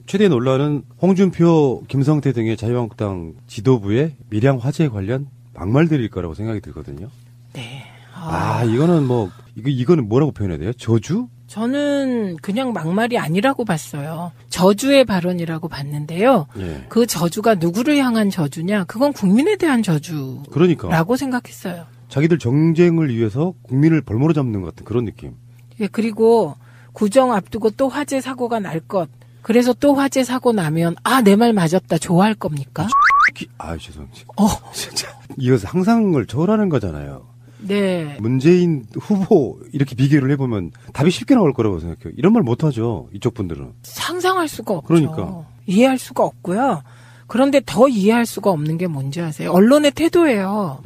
최대 논란은 홍준표, 김성태 등의 자유한국당 지도부의 밀양 화재에 관련 막말들일 거라고 생각이 들거든요. 네. 이거는 이거는 뭐라고 표현해야 돼요? 저주? 저는 그냥 막말이 아니라고 봤어요. 저주의 발언이라고 봤는데요. 예. 그 저주가 누구를 향한 저주냐? 그건 국민에 대한 저주라고 그러니까. 생각했어요. 자기들 정쟁을 위해서 국민을 벌모로 잡는 것 같은 그런 느낌. 예, 그리고 구정 앞두고 또 화재 사고가 날 것. 그래서 또 화재 사고 나면 내 말 맞았다 좋아할 겁니까? 죄송합니다. 진짜 이거 상상을 초월하는 거잖아요. 네. 문재인 후보 이렇게 비교를 해보면 답이 쉽게 나올 거라고 생각해요. 이런 말 못하죠. 이쪽 분들은. 상상할 수가 없죠. 그러니까. 이해할 수가 없고요. 그런데 더 이해할 수가 없는 게 뭔지 아세요? 언론의 태도예요.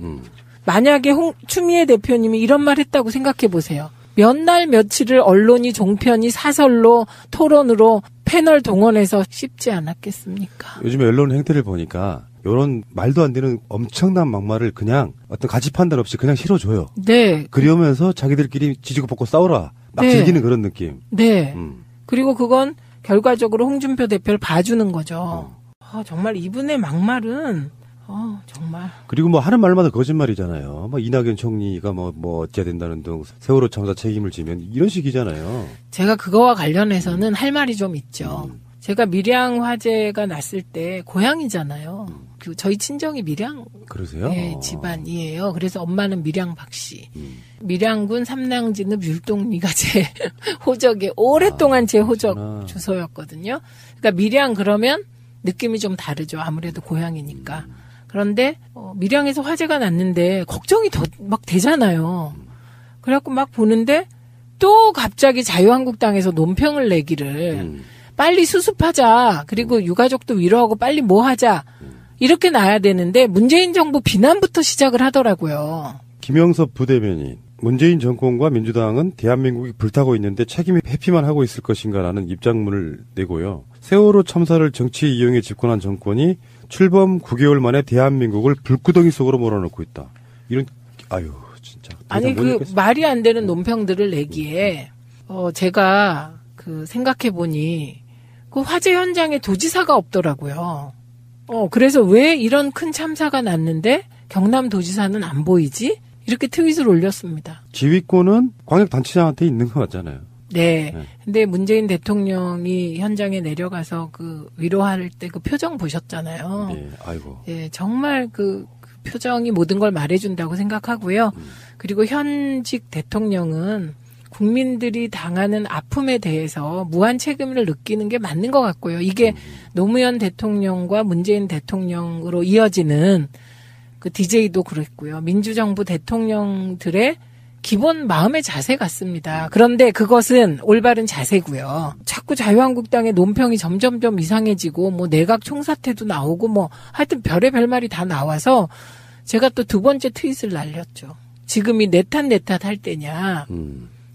만약에 추미애 대표님이 이런 말 했다고 생각해 보세요. 몇 날 며칠을 언론이 종편이 사설로 토론으로 패널 동원해서 씹지 않았겠습니까? 요즘에 언론 행태를 보니까 이런 말도 안 되는 엄청난 막말을 그냥 어떤 가치 판단 없이 그냥 실어줘요. 네. 그러면서 자기들끼리 지지고 볶고 싸우라. 막 네. 즐기는 그런 느낌. 네. 그리고 그건 결과적으로 홍준표 대표를 봐주는 거죠. 정말 이분의 막말은 정말. 그리고 하는 말마다 거짓말이잖아요. 이낙연 총리가 어찌해야 된다는 등 세월호 참사 책임을 지면 이런 식이잖아요. 제가 그거와 관련해서는 할 말이 좀 있죠. 제가 밀양 화재가 났을 때 고향이잖아요. 저희 친정이 밀양 그러세요? 네, 집안이에요. 그래서 엄마는 밀양 박씨. 밀양군 삼랑진읍 율동리가 제 호적에 오랫동안 제 호적 그렇구나. 주소였거든요. 그러니까 밀양 그러면 느낌이 좀 다르죠. 아무래도 고향이니까. 그런데 밀양에서 화재가 났는데 걱정이 더 막 되잖아요. 그래갖고 막 보는데 또 갑자기 자유한국당에서 논평을 내기를 빨리 수습하자. 그리고 유가족도 위로하고 빨리 뭐 하자. 이렇게 나야 되는데 문재인 정부 비난부터 시작을 하더라고요. 김영섭 부대변인. 문재인 정권과 민주당은 대한민국이 불타고 있는데 책임이 회피만 하고 있을 것인가라는 입장문을 내고요. 세월호 참사를 정치에 이용해 집권한 정권이 출범 9개월 만에 대한민국을 불구덩이 속으로 몰아넣고 있다. 이런 진짜. 아니 말이 안 되는 논평들을 내기에 제가 생각해 보니 그 화재 현장에 도지사가 없더라고요. 그래서 왜 이런 큰 참사가 났는데 경남도지사는 안 보이지? 이렇게 트윗을 올렸습니다. 지휘권은 광역단체장한테 있는 거 같잖아요. 네. 근데 문재인 대통령이 현장에 내려가서 위로할 때 그 표정 보셨잖아요. 네, 아이고. 예, 정말 그 표정이 모든 걸 말해준다고 생각하고요. 그리고 현직 대통령은 국민들이 당하는 아픔에 대해서 무한 책임을 느끼는 게 맞는 것 같고요. 이게 노무현 대통령과 문재인 대통령으로 이어지는 그 DJ도 그랬고요. 민주정부 대통령들의 기본 마음의 자세 같습니다. 그런데 그것은 올바른 자세고요. 자꾸 자유한국당의 논평이 점점점 이상해지고 내각 총사퇴도 나오고 하여튼 별의별 말이 다 나와서 제가 또 두 번째 트윗을 날렸죠. 지금이 내 탓 할 때냐.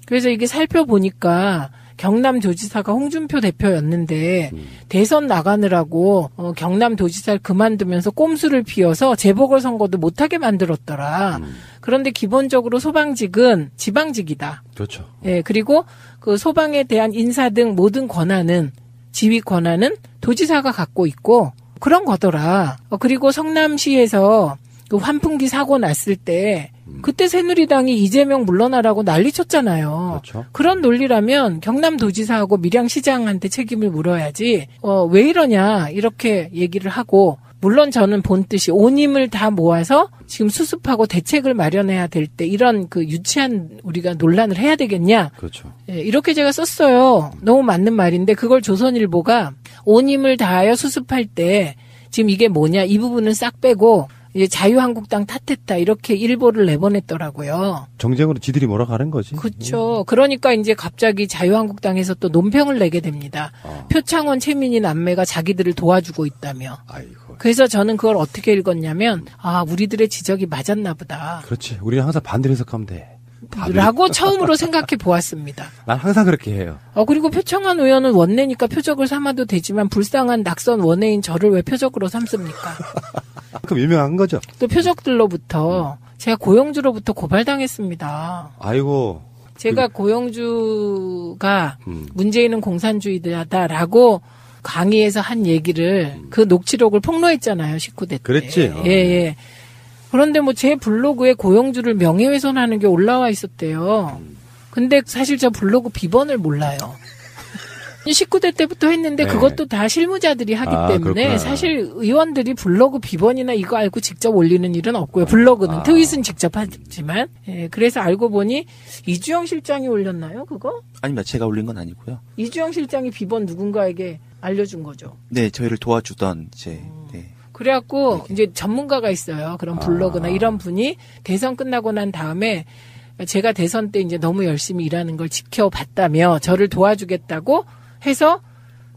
그래서 이게 살펴보니까 경남도지사가 홍준표 대표였는데 대선 나가느라고 경남도지사를 그만두면서 꼼수를 피워서 재보궐선거도 못하게 만들었더라. 그런데 기본적으로 소방직은 지방직이다. 그렇죠. 예, 그리고 그 소방에 대한 인사 등 모든 권한은 지휘 권한은 도지사가 갖고 있고 그런 거더라. 그리고 성남시에서 그 환풍기 사고 났을 때 그때 새누리당이 이재명 물러나라고 난리 쳤잖아요. 그렇죠. 그런 논리라면 경남도지사하고 밀양시장한테 책임을 물어야지 왜 이러냐 이렇게 얘기를 하고 물론 저는 본뜻이 온 힘을 다 모아서 지금 수습하고 대책을 마련해야 될 때 이런 그 유치한 우리가 논란을 해야 되겠냐. 그렇죠. 예, 이렇게 제가 썼어요. 너무 맞는 말인데 그걸 조선일보가 온 힘을 다하여 수습할 때 지금 이게 뭐냐 이 부분은 싹 빼고 이제 자유한국당 탓했다 이렇게 일보를 내보냈더라고요. 정쟁으로 지들이 몰아가는 거지. 그렇죠. 그러니까 이제 갑자기 자유한국당에서 또 논평을 내게 됩니다. 표창원 최민희 남매가 자기들을 도와주고 있다며. 아이고. 그래서 저는 그걸 어떻게 읽었냐면 우리들의 지적이 맞았나 보다. 그렇지. 우리는 항상 반대로 해석하면 돼. 라고 처음으로 생각해 보았습니다. 난 항상 그렇게 해요. 그리고 표창원 의원은 원내니까 표적을 삼아도 되지만 불쌍한 낙선 원내인 저를 왜 표적으로 삼습니까? 그럼 유명한 거죠. 또 표적들로부터 제가 고영주로부터 고발당했습니다. 아이고. 제가 고영주가 문재인은 공산주의자다라고 강의에서 한 얘기를 그 녹취록을 폭로했잖아요. 19대 때. 그랬지. 예. 그런데 뭐 제 블로그에 고용주를 명예훼손하는 게 올라와 있었대요. 근데 사실 저 블로그 비번을 몰라요. 19대 때부터 했는데 네. 그것도 다 실무자들이 하기 때문에 그렇구나. 사실 의원들이 블로그 비번이나 이거 알고 직접 올리는 일은 없고요. 블로그는 트윗은 직접 하지만 그래서 알고 보니 이주영 실장이 올렸나요? 그거? 아닙니다. 제가 올린 건 아니고요. 이주영 실장이 비번 누군가에게 알려준 거죠. 네, 저희를 도와주던 네. 그래갖고 이제 전문가가 있어요. 그런 블로그나 이런 분이 대선 끝나고 난 다음에 제가 대선 때 이제 너무 열심히 일하는 걸 지켜봤다며 저를 도와주겠다고 해서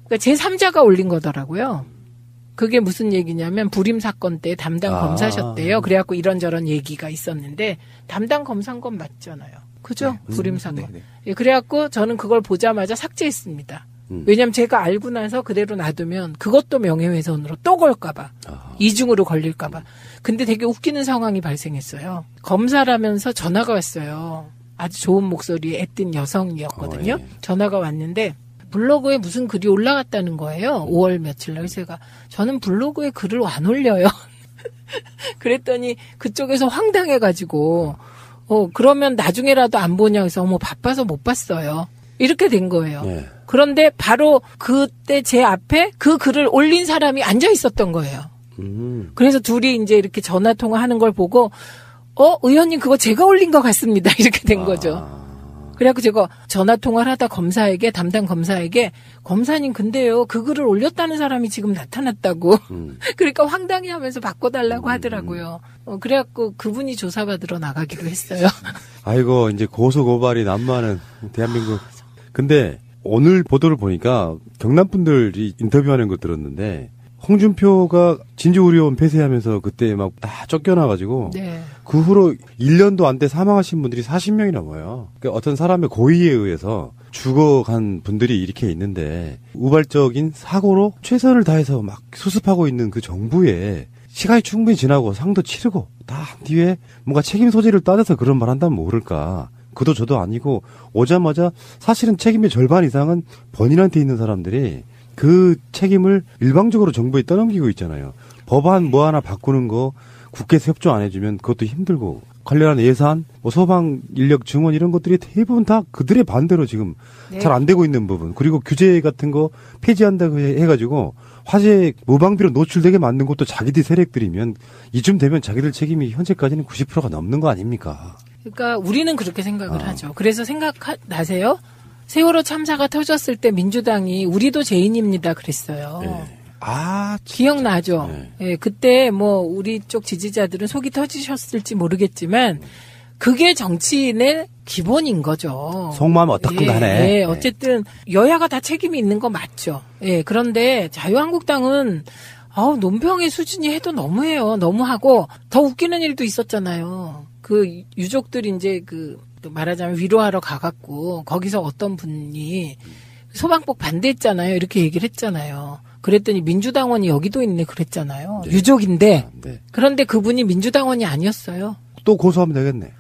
그러니까 제3자가 올린 거더라고요. 그게 무슨 얘기냐면 불임 사건 때 담당 검사셨대요. 그래갖고 이런저런 얘기가 있었는데 담당 검사인 건 맞잖아요. 그죠? 불임 사건. 네. 예, 그래갖고 저는 그걸 보자마자 삭제했습니다. 왜냐면 제가 알고 나서 그대로 놔두면 그것도 명예훼손으로 또 걸까봐. 이중으로 걸릴까봐. 근데 되게 웃기는 상황이 발생했어요. 검사라면서 전화가 왔어요. 아주 좋은 목소리의 애띤 여성이었거든요. 예. 전화가 왔는데 블로그에 무슨 글이 올라갔다는 거예요. 5월 며칠 날. 그래서 저는 블로그에 글을 안 올려요. 그랬더니 그쪽에서 황당해가지고 그러면 나중에라도 안 보냐 해서 어머 바빠서 못 봤어요. 이렇게 된 거예요. 예. 그런데 바로 그때 제 앞에 그 글을 올린 사람이 앉아 있었던 거예요. 그래서 둘이 이제 이렇게 전화 통화하는 걸 보고 의원님 그거 제가 올린 것 같습니다. 이렇게 된 거죠. 그래갖고 제가 전화 통화를 하다 담당 검사에게 검사님 근데요 그 글을 올렸다는 사람이 지금 나타났다고. 그러니까 황당해하면서 바꿔달라고 하더라고요. 그래갖고 그분이 조사받으러 나가기로 했어요. 아이고 이제 고소 고발이 난무하는 대한민국. 근데 오늘 보도를 보니까 경남 분들이 인터뷰하는 거 들었는데 홍준표가 진주의료원 폐쇄하면서 그때 막 다 쫓겨나가지고 네. 그 후로 1년도 안 돼 사망하신 분들이 40명이 넘어요. 그러니까 어떤 사람의 고의에 의해서 죽어간 분들이 이렇게 있는데 우발적인 사고로 최선을 다해서 막 수습하고 있는 그 정부에 시간이 충분히 지나고 상도 치르고 다 한 뒤에 뭔가 책임 소재를 따져서 그런 말 한다면 모를까. 그도 저도 아니고 오자마자 사실은 책임의 절반 이상은 본인한테 있는 사람들이 그 책임을 일방적으로 정부에 떠넘기고 있잖아요. 법안 뭐 하나 바꾸는 거 국회에서 협조 안 해주면 그것도 힘들고 관련한 예산, 뭐 소방 인력 증원 이런 것들이 대부분 다 그들의 반대로 지금 잘 안 되고 있는 부분. 그리고 규제 같은 거 폐지한다고 해가지고 화재 무방비로 노출되게 만든 것도 자기들 세력들이면 이쯤 되면 자기들 책임이 현재까지는 90%가 넘는 거 아닙니까? 그러니까 우리는 그렇게 생각을 하죠. 그래서 생각나세요? 세월호 참사가 터졌을 때 민주당이 우리도 죄인입니다 그랬어요. 네. 기억나죠? 네. 예, 그때 뭐 우리 쪽 지지자들은 속이 터지셨을지 모르겠지만 그게 정치인의 기본인 거죠. 속마음 어떻든 간에. 예, 어쨌든 여야가 다 책임이 있는 거 맞죠. 예, 그런데 자유한국당은 논평의 수준이 해도 너무해요. 너무하고 더 웃기는 일도 있었잖아요. 그 유족들이 이제 말하자면 위로하러 가갖고 거기서 어떤 분이 소방법 반대했잖아요. 이렇게 얘기를 했잖아요. 그랬더니 민주당원이 여기도 있네 그랬잖아요. 네. 유족인데. 네. 그런데 그분이 민주당원이 아니었어요. 또 고소하면 되겠네.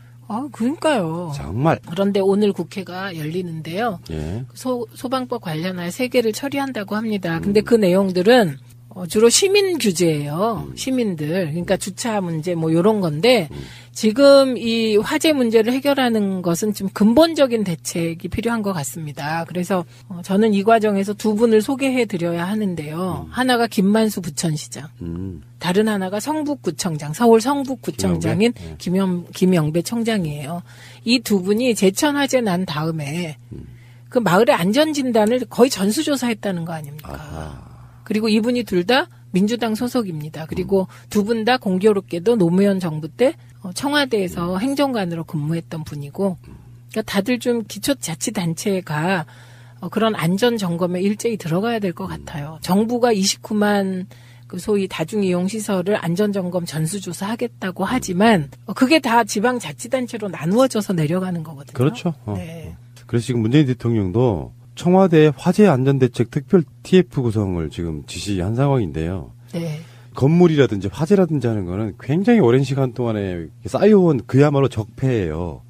그러니까요. 정말. 그런데 오늘 국회가 열리는데요. 예. 소방법 관련한 3개를 처리한다고 합니다. 근데 그 내용들은 주로 시민 규제예요. 시민들. 그러니까 주차 문제 뭐 이런 건데 지금 이 화재 문제를 해결하는 것은 좀 근본적인 대책이 필요한 것 같습니다. 그래서 저는 이 과정에서 두 분을 소개해 드려야 하는데요. 하나가 김만수 부천시장. 다른 하나가 성북구청장, 서울 성북구청장인 김영배 청장이에요. 이 두 분이 제천 화재 난 다음에 그 마을의 안전진단을 거의 전수조사했다는 거 아닙니까? 그리고 이분이 둘 다 민주당 소속입니다. 그리고 두 분 다 공교롭게도 노무현 정부 때 청와대에서 행정관으로 근무했던 분이고, 그러니까 다들 좀 기초자치단체가 그런 안전점검에 일제히 들어가야 될 것 같아요. 정부가 29만 그 소위 다중이용시설을 안전점검 전수조사하겠다고 하지만 그게 다 지방자치단체로 나누어져서 내려가는 거거든요. 그렇죠. 네. 그래서 지금 문재인 대통령도 청와대 화재 안전대책 특별 TF 구성을 지금 지시한 상황인데요. 네. 건물이라든지 화재라든지 하는 거는 굉장히 오랜 시간 동안에 쌓여온 그야말로 적폐예요.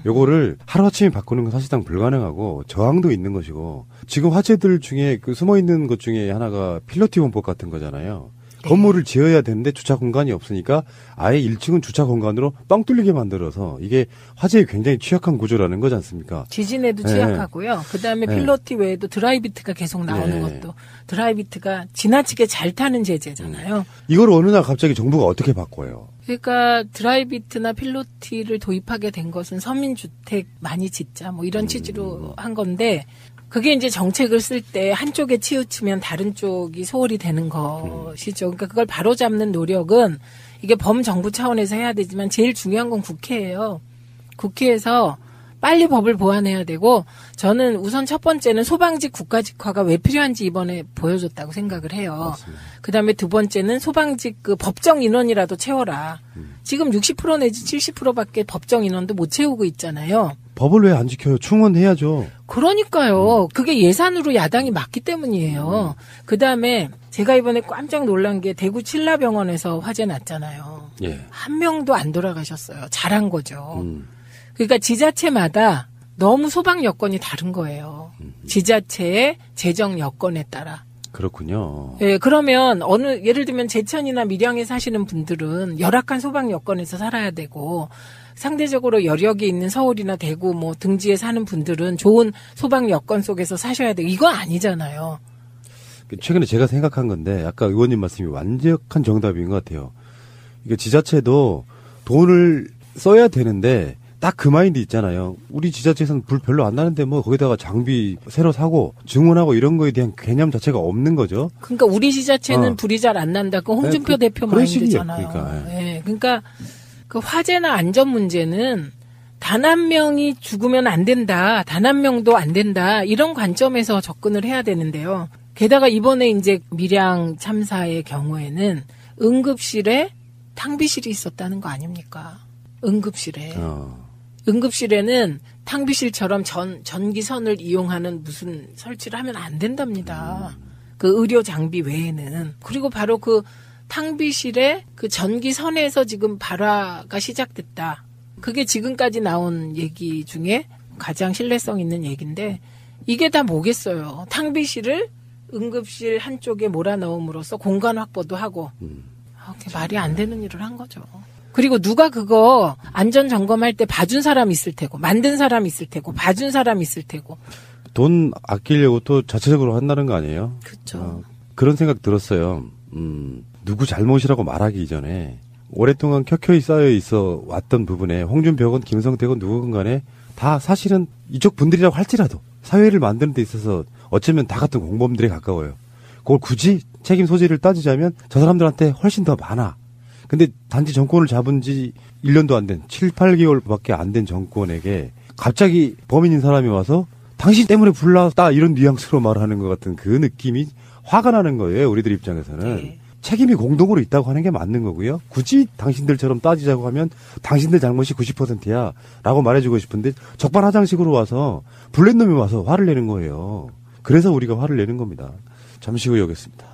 요거를 하루아침에 바꾸는 건 사실상 불가능하고 저항도 있는 것이고 지금 화제들 중에 그 숨어있는 것 중에 하나가 필로티 원법 같은 거잖아요. 네. 건물을 지어야 되는데 주차 공간이 없으니까 아예 1층은 주차 공간으로 뻥 뚫리게 만들어서 이게 화재에 굉장히 취약한 구조라는 거지 않습니까? 지진에도 취약하고요. 그다음에 필로티 외에도 드라이비트가 계속 나오는 것도 드라이비트가 지나치게 잘 타는 제재잖아요. 이걸 어느 날 갑자기 정부가 어떻게 바꿔요? 그러니까 드라이비트나 필로티를 도입하게 된 것은 서민주택 많이 짓자 뭐 이런 취지로 한 건데 그게 이제 정책을 쓸 때 한쪽에 치우치면 다른 쪽이 소홀히 되는 것이죠. 그러니까 그걸 바로잡는 노력은 이게 범정부 차원에서 해야 되지만 제일 중요한 건 국회예요. 국회에서 빨리 법을 보완해야 되고 저는 우선 첫 번째는 소방직 국가직화가 왜 필요한지 이번에 보여줬다고 생각을 해요. 그다음에 두 번째는 소방직 그 법정 인원이라도 채워라. 지금 60% 내지 70%밖에 법정 인원도 못 채우고 있잖아요. 법을 왜 안 지켜요? 충원해야죠. 그러니까요. 그게 예산으로 야당이 막기 때문이에요. 그다음에 제가 이번에 깜짝 놀란 게 대구 칠라병원에서 화재 났잖아요. 예. 한 명도 안 돌아가셨어요. 잘한 거죠. 그러니까 지자체마다 너무 소방 여건이 다른 거예요. 지자체의 재정 여건에 따라. 그렇군요. 예, 그러면 예를 들면 제천이나 밀양에 사시는 분들은 열악한 소방 여건에서 살아야 되고 상대적으로 여력이 있는 서울이나 대구 뭐 등지에 사는 분들은 좋은 소방 여건 속에서 사셔야 되고 이건 아니잖아요. 최근에 제가 생각한 건데 아까 의원님 말씀이 완벽한 정답인 것 같아요. 이게 지자체도 돈을 써야 되는데 딱 그 마인드 있잖아요. 우리 지자체에서는 불 별로 안 나는데 뭐 거기다가 장비 새로 사고 증원하고 이런 거에 대한 개념 자체가 없는 거죠. 그러니까 우리 지자체는 불이 잘 안 난다. 그 홍준표 대표 마인드잖아요. 그러니까 그 화재나 안전 문제는 단 한 명이 죽으면 안 된다. 단 한 명도 안 된다. 이런 관점에서 접근을 해야 되는데요. 게다가 이번에 이제 밀양 참사의 경우에는 응급실에 탕비실이 있었다는 거 아닙니까? 응급실에. 응급실에는 탕비실처럼 전기선을 이용하는 무슨 설치를 하면 안 된답니다. 그 의료 장비 외에는. 그리고 바로 그 탕비실에 그 전기선에서 지금 발화가 시작됐다. 그게 지금까지 나온 얘기 중에 가장 신뢰성 있는 얘기인데 이게 다 뭐겠어요. 탕비실을 응급실 한쪽에 몰아넣음으로써 공간 확보도 하고 말이 안 되는 일을 한 거죠. 그리고 누가 그거 안전 점검할 때 봐준 사람 있을 테고 만든 사람 있을 테고 봐준 사람 있을 테고 돈 아끼려고 또 자체적으로 한다는 거 아니에요? 그렇죠. 그런 생각 들었어요. 누구 잘못이라고 말하기 이전에 오랫동안 켜켜이 쌓여 있어 왔던 부분에 홍준표건 김성태건 누구건 간에 다 사실은 이쪽 분들이라고 할지라도 사회를 만드는 데 있어서 어쩌면 다 같은 공범들에 가까워요. 그걸 굳이 책임 소재를 따지자면 저 사람들한테 훨씬 더 많아. 근데 단지 정권을 잡은 지 1년도 안 된 7, 8개월밖에 안 된 정권에게 갑자기 범인인 사람이 와서 당신 때문에 불났다 이런 뉘앙스로 말하는 것 같은 그 느낌이 화가 나는 거예요. 우리들 입장에서는. 네. 책임이 공동으로 있다고 하는 게 맞는 거고요. 굳이 당신들처럼 따지자고 하면 당신들 잘못이 90%야 라고 말해주고 싶은데 적반하장식으로 와서 불낸 놈이 와서 화를 내는 거예요. 그래서 우리가 화를 내는 겁니다. 잠시 후에 오겠습니다.